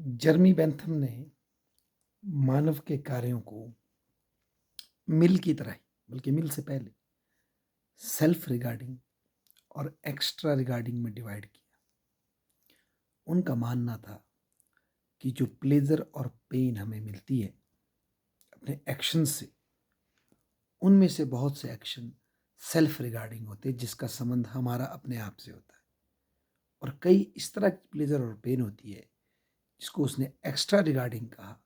जर्मी Bentham ने मानव के कार्यों को मिल की तरह ही, बल्कि मिल से पहले सेल्फ रिगार्डिंग और एक्स्ट्रा रिगार्डिंग में डिवाइड किया। उनका मानना था कि जो प्लेजर और पेन हमें मिलती है अपने एक्शन से, उनमें से बहुत से एक्शन सेल्फ रिगार्डिंग होते हैं, जिसका संबंध हमारा अपने आप से होता है। और कई इस तरह की प्लेजर और पेन होती है जिसको उसने एक्स्ट्रा रिगार्डिंग कहा,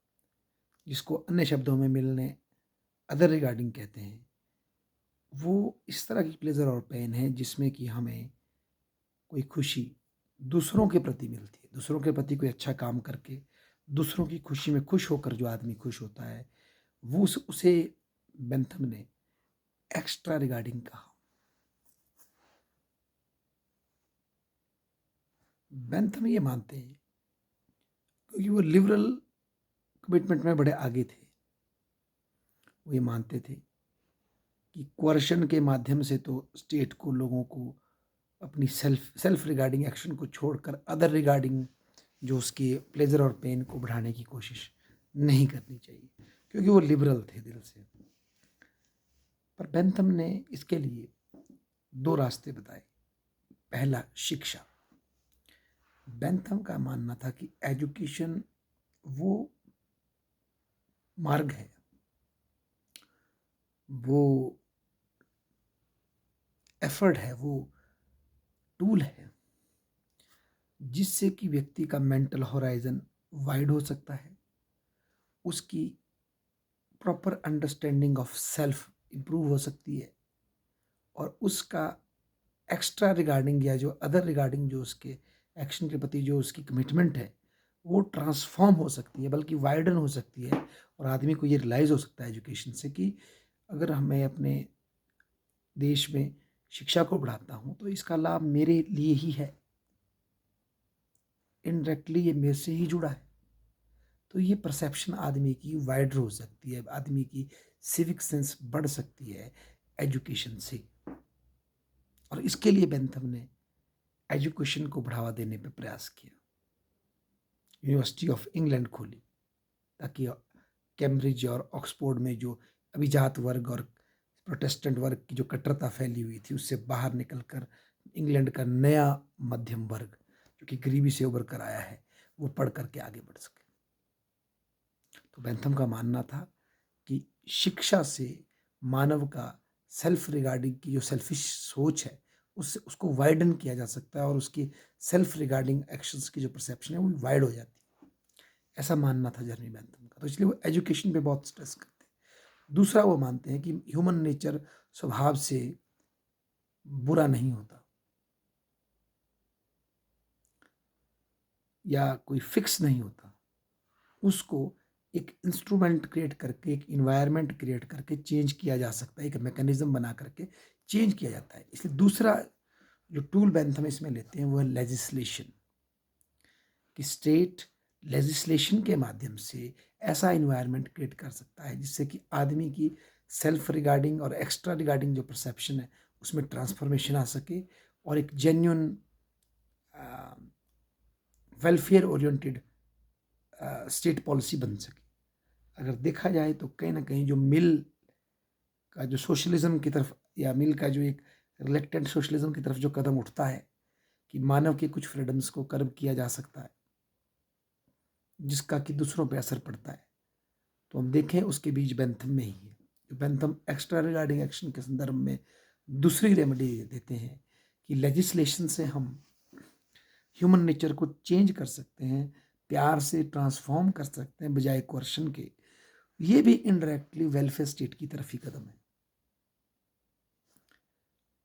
जिसको अन्य शब्दों में मिलने अदर रिगार्डिंग कहते हैं। वो इस तरह की प्लेजर और पेन है जिसमें कि हमें कोई खुशी दूसरों के प्रति मिलती है, दूसरों के प्रति कोई अच्छा काम करके दूसरों की खुशी में खुश होकर जो आदमी खुश होता है, वो उसे बेंथम ने एक्स्ट्रा रिगार्डिंग कहा। बेंथम ये मानते हैं, क्योंकि वो लिबरल कमिटमेंट में बड़े आगे थे, वो ये मानते थे कि कोerशन के माध्यम से तो स्टेट को, लोगों को अपनी सेल्फ रिगार्डिंग एक्शन को छोड़कर अदर रिगार्डिंग जो उसके प्लेजर और पेन को बढ़ाने की कोशिश नहीं करनी चाहिए, क्योंकि वो लिबरल थे दिल से। पर बेंथम ने इसके लिए दो रास्ते बताए। पहला, शिक्षा। बेंथम का मानना था कि एजुकेशन वो मार्ग है, वो एफर्ट है, वो टूल है जिससे कि व्यक्ति का मेंटल होराइजन वाइड हो सकता है, उसकी proper understanding of self improve हो सकती है, और उसका एक्स्ट्रा रिगार्डिंग या जो अदर रिगार्डिंग जो उसके एक्शन के प्रति जो उसकी कमिटमेंट है, वो ट्रांसफॉर्म हो सकती है, बल्कि वाइडन हो सकती है। और आदमी को ये रियलाइज़ हो सकता है एजुकेशन से कि अगर हमें अपने देश में शिक्षा को बढ़ाता हूँ तो इसका लाभ मेरे लिए ही है, इनडायरेक्टली ये मेरे से ही जुड़ा है। तो ये परसेप्शन आदमी की वाइडर हो सकती है, आदमी की सिविक सेंस बढ़ सकती है एजुकेशन से। और इसके लिए बेंथम ने एजुकेशन को बढ़ावा देने पर प्रयास किया। यूनिवर्सिटी ऑफ इंग्लैंड खोली ताकि कैम्ब्रिज और ऑक्सफोर्ड में जो अभिजात वर्ग और प्रोटेस्टेंट वर्ग की जो कट्टरता फैली हुई थी, उससे बाहर निकलकर इंग्लैंड का नया मध्यम वर्ग जो कि गरीबी से उभर कर आया है, वो पढ़ करके आगे बढ़ सके। तो बेंथम का मानना था कि शिक्षा से मानव का सेल्फ रिगार्डिंग की जो सेल्फिश सोच है, उससे उसको वाइडन किया जा सकता है, और उसकी सेल्फ रिगार्डिंग एक्शंस की जो परसेप्शन है वो वाइड हो जाती है। ऐसा मानना था जर्मी बेंथम का, तो इसलिए वो एजुकेशन पे बहुत स्ट्रेस करते हैं। दूसरा, वो मानते हैं कि ह्यूमन नेचर स्वभाव से बुरा नहीं होता या कोई फिक्स नहीं होता, उसको एक इंस्ट्रूमेंट क्रिएट करके, एक इन्वायरमेंट क्रिएट करके चेंज किया जा सकता है, एक मैकेनिज्म बना करके चेंज किया जाता है। इसलिए दूसरा जो टूल बेंथम इसमें लेते हैं वो है लेजिस्लेशन, कि स्टेट लेजिस्लेशन के माध्यम से ऐसा इन्वायरमेंट क्रिएट कर सकता है जिससे कि आदमी की सेल्फ रिगार्डिंग और एक्स्ट्रा रिगार्डिंग जो परसेप्शन है उसमें ट्रांसफॉर्मेशन आ सके, और एक genuine welfare oriented state policy बन सके। अगर देखा जाए तो कहीं ना कहीं जो मिल का जो सोशलिज्म की तरफ, या मिल का जो एक रिलेक्टेंट सोशलिज्म की तरफ जो कदम उठता है कि मानव के कुछ फ्रीडम्स को कर्ब किया जा सकता है जिसका कि दूसरों पे असर पड़ता है, तो हम देखें उसके बीच बेंथम में ही है। जो बेंथम एक्स्ट्रा रिगार्डिंग एक्शन के संदर्भ में दूसरी रेमेडी देते हैं कि लेजिस्लेशन से हम ह्यूमन नेचर को चेंज कर सकते हैं, प्यार से ट्रांसफॉर्म कर सकते हैं बजाय कोerशन के। ये भी इनडायरेक्टली वेलफेयर स्टेट की तरफ ही कदम है।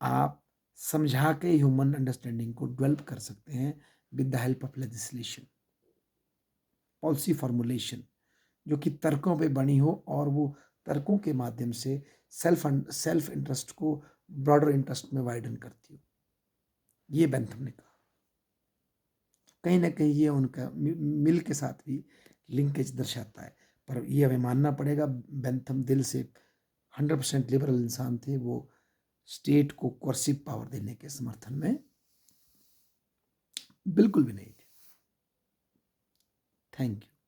आप समझा के ह्यूमन अंडरस्टैंडिंग को डेवलप कर सकते हैं with the help of legislation, policy formulation जो कि तर्कों पे बनी हो, और वो तर्कों के माध्यम से सेल्फ इंटरेस्ट को ब्रॉडर इंटरेस्ट में वाइडन करती हो। ये बेंथम ने कहा। कहीं ना कहीं ये उनका मिल के साथ भी लिंकेज दर्शाता है, पर ये हमें मानना पड़ेगा बेंथम दिल से 100% लिबरल इंसान थे। वो स्टेट को कोर्सिव पावर देने के समर्थन में बिल्कुल भी नहीं थे। Thank you.